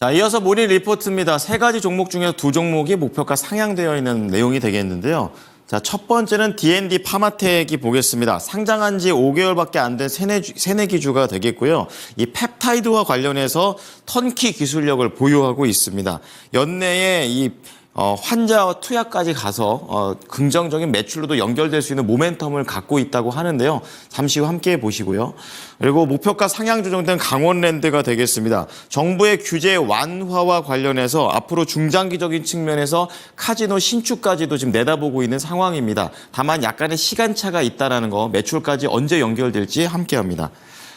자, 이어서 모닝 리포트입니다. 세 가지 종목 중에서 두 종목이 목표가 상향되어 있는 내용이 되겠는데요. 자, 첫 번째는 D&D 파마텍이 보겠습니다. 상장한 지 5개월밖에 안 된 새내기주가 되겠고요. 이 펩타이드와 관련해서 턴키 기술력을 보유하고 있습니다. 연내에 이 환자와 투약까지 가서 긍정적인 매출로도 연결될 수 있는 모멘텀을 갖고 있다고 하는데요. 잠시 후 함께 보시고요. 그리고 목표가 상향 조정된 강원랜드가 되겠습니다. 정부의 규제 완화와 관련해서 앞으로 중장기적인 측면에서 카지노 신축까지도 지금 내다보고 있는 상황입니다. 다만 약간의 시간차가 있다는 거, 매출까지 언제 연결될지 함께합니다.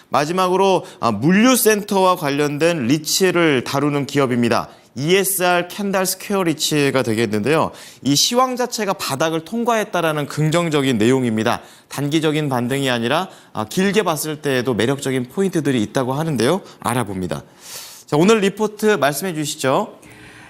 마지막으로 물류센터와 관련된 리츠를 다루는 기업입니다. ESR 캔달 스퀘어 리츠가 되겠는데요. 이 시황 자체가 바닥을 통과했다라는 긍정적인 내용입니다. 단기적인 반등이 아니라 길게 봤을 때에도 매력적인 포인트들이 있다고 하는데요. 알아봅니다. 자, 오늘 리포트 말씀해 주시죠.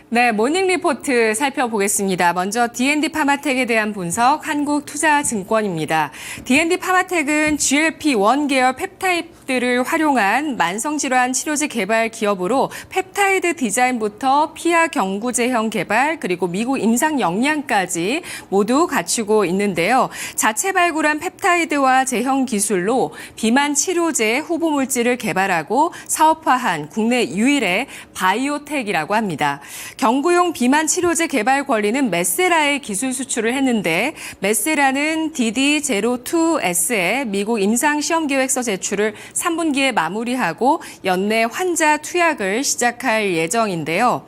네, 모닝 리포트 살펴보겠습니다. 먼저 D&D 파마텍에 대한 분석, 한국투자증권입니다. D&D 파마텍은 GLP-1 계열 펩타이드를 활용한 만성질환 치료제 개발 기업으로 펩타이드 디자인부터 피하 경구제형 개발, 그리고 미국 임상 역량까지 모두 갖추고 있는데요. 자체 발굴한 펩타이드와 제형 기술로 비만 치료제 후보 물질을 개발하고 사업화한 국내 유일의 바이오텍이라고 합니다. 경구용 비만 치료제 개발 권리는 메세라에 기술 수출을 했는데 메세라는 DD02S의 미국 임상 시험 계획서 제출을 3분기에 마무리하고 연내 환자 투약을 시작할 예정인데요.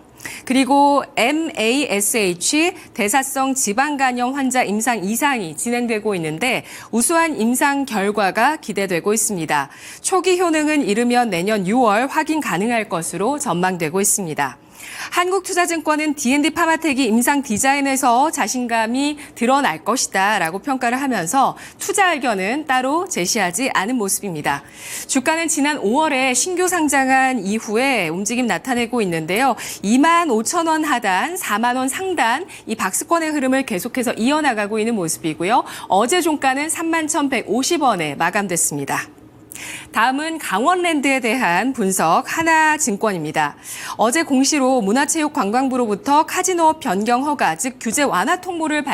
그리고 MASH 대사성 지방간염 환자 임상 2상이 진행되고 있는데 우수한 임상 결과가 기대되고 있습니다. 초기 효능은 이르면 내년 6월 확인 가능할 것으로 전망되고 있습니다. 한국투자증권은 D&D 파마텍이 임상 디자인에서 자신감이 드러날 것이다 라고 평가를 하면서 투자 의견은 따로 제시하지 않은 모습입니다. 주가는 지난 5월에 신규 상장한 이후에 움직임 나타내고 있는데요. 25,000원 하단, 4만 원 상단 이 박스권의 흐름을 계속해서 이어나가고 있는 모습이고요. 어제 종가는 31,150원에 마감됐습니다. 다음은 강원랜드에 대한 분석 하나증권입니다. 어제 공시로 문화체육관광부로부터 카지노 변경 허가, 즉 규제 완화 통보를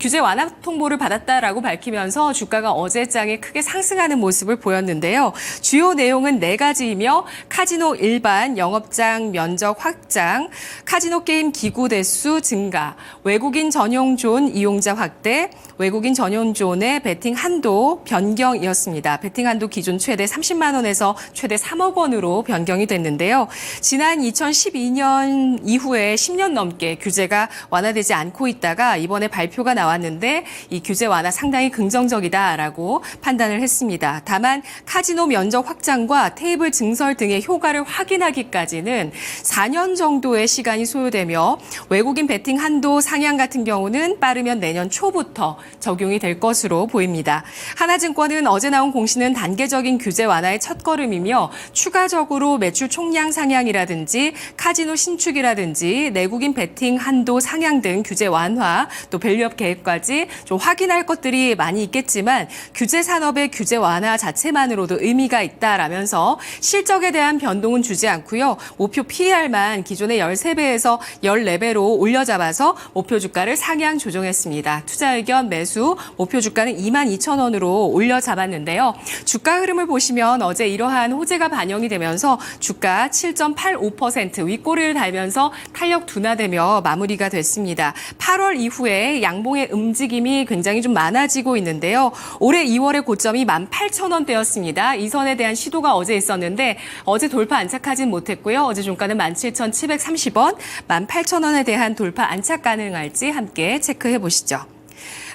규제 완화 통보를 받았다라고 밝히면서 주가가 어제장에 크게 상승하는 모습을 보였는데요. 주요 내용은 4가지이며 카지노 일반 영업장 면적 확장, 카지노 게임 기구 대수 증가, 외국인 전용 존 이용자 확대, 외국인 전용 존의 베팅 한도 변경이었습니다. 베팅 한도 기존 최대 30만 원에서 최대 3억 원으로 변경이 됐는데요. 지난 2012년 이후에 10년 넘게 규제가 완화되지 않고 있다가 이번에 발표가 나왔는데 이 규제 완화 상당히 긍정적이다라고 판단을 했습니다. 다만 카지노 면적 확장과 테이블 증설 등의 효과를 확인하기까지는 4년 정도의 시간이 소요되며 외국인 베팅 한도 상향 같은 경우는 빠르면 내년 초부터 적용이 될 것으로 보입니다. 하나증권은 어제 나온 공시는 단계적인 규제 완화의 첫걸음이며 추가적으로 매출 총량 상향이라든지 카지노 신축이라든지 내국인 베팅 한도 상향 등 규제 완화 또 밸류업 계획까지 좀 확인할 것들이 많이 있겠지만 규제 산업의 규제 완화 자체만으로도 의미가 있다라면서 실적에 대한 변동은 주지 않고요. 목표 PER만 기존의 13배에서 14배로 올려잡아서 목표 주가를 상향 조정했습니다. 투자 의견 매수 목표 주가는 22,000원으로 올려잡았는데요. 주가 흐름을 보시면 어제 이러한 호재가 반영이 되면서 주가 7.85% 윗꼬리를 달면서 탄력 둔화되며 마무리가 됐습니다. 8월 이후에 양봉의 움직임이 굉장히 좀 많아지고 있는데요. 올해 2월의 고점이 18,000원대였습니다. 이 선에 대한 시도가 어제 있었는데 어제 돌파 안착하진 못했고요. 어제 종가는 17,730원, 18,000원에 대한 돌파 안착 가능할지 함께 체크해 보시죠.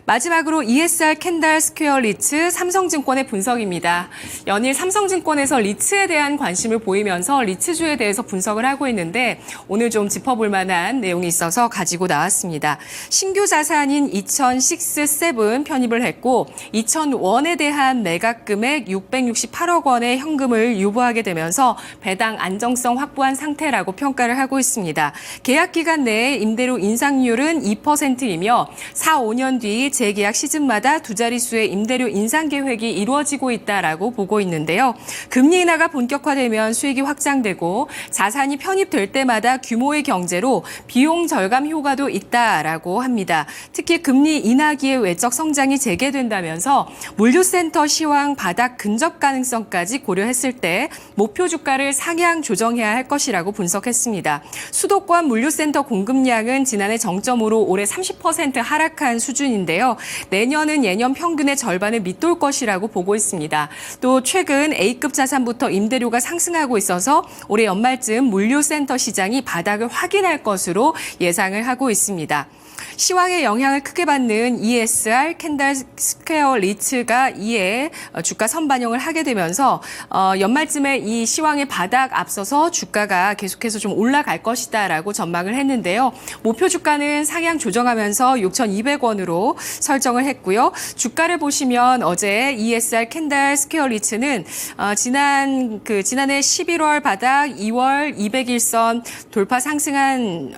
마지막으로 ESR 캔달 스퀘어 리츠 삼성증권의 분석입니다. 연일 삼성증권에서 리츠에 대한 관심을 보이면서 리츠주에 대해서 분석을 하고 있는데 오늘 좀 짚어볼 만한 내용이 있어서 가지고 나왔습니다. 신규 자산인 2006-7 편입을 했고 2001원에 대한 매각 금액 668억 원의 현금을 유보하게 되면서 배당 안정성 확보한 상태라고 평가를 하고 있습니다. 계약 기간 내에 임대료 인상률은 2%이며 4-5년 뒤 및 재계약 시즌마다 두 자릿수의 임대료 인상 계획이 이루어지고 있다라고 보고 있는데요. 금리 인하가 본격화되면 수익이 확장되고 자산이 편입될 때마다 규모의 경제로 비용 절감 효과도 있다라고 합니다. 특히 금리 인하기의 외적 성장이 재개된다면서 물류센터 시황 바닥 근접 가능성까지 고려했을 때 목표 주가를 상향 조정해야 할 것이라고 분석했습니다. 수도권 물류센터 공급량은 지난해 정점으로 올해 30% 하락한 수준인데요. 내년은 예년 평균의 절반을 밑돌 것이라고 보고 있습니다. 또 최근 A급 자산부터 임대료가 상승하고 있어서 올해 연말쯤 물류센터 시장이 바닥을 확인할 것으로 예상을 하고 있습니다. 시황에 영향을 크게 받는 ESR, 캔달 스퀘어 리츠가 이에 주가 선반영을 하게 되면서 연말쯤에 이 시황의 바닥 앞서서 주가가 계속해서 좀 올라갈 것이다라고 전망을 했는데요. 목표 주가는 상향 조정하면서 6,200원으로 설정을 했고요. 주가를 보시면 어제 ESR, 캔달 스퀘어 리츠는 지난해 11월 바닥 2월 200일선 돌파 상승한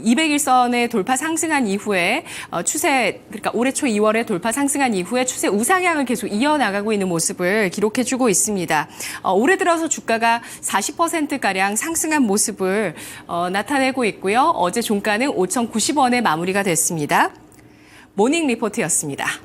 200일선의 돌파 상승한 이후에 그러니까 올해 초 2월에 돌파 상승한 이후에 추세 우상향을 계속 이어나가고 있는 모습을 기록해주고 있습니다. 올해 들어서 주가가 40%가량 상승한 모습을 나타내고 있고요. 어제 종가는 5,090원에 마무리가 됐습니다. 모닝 리포트였습니다.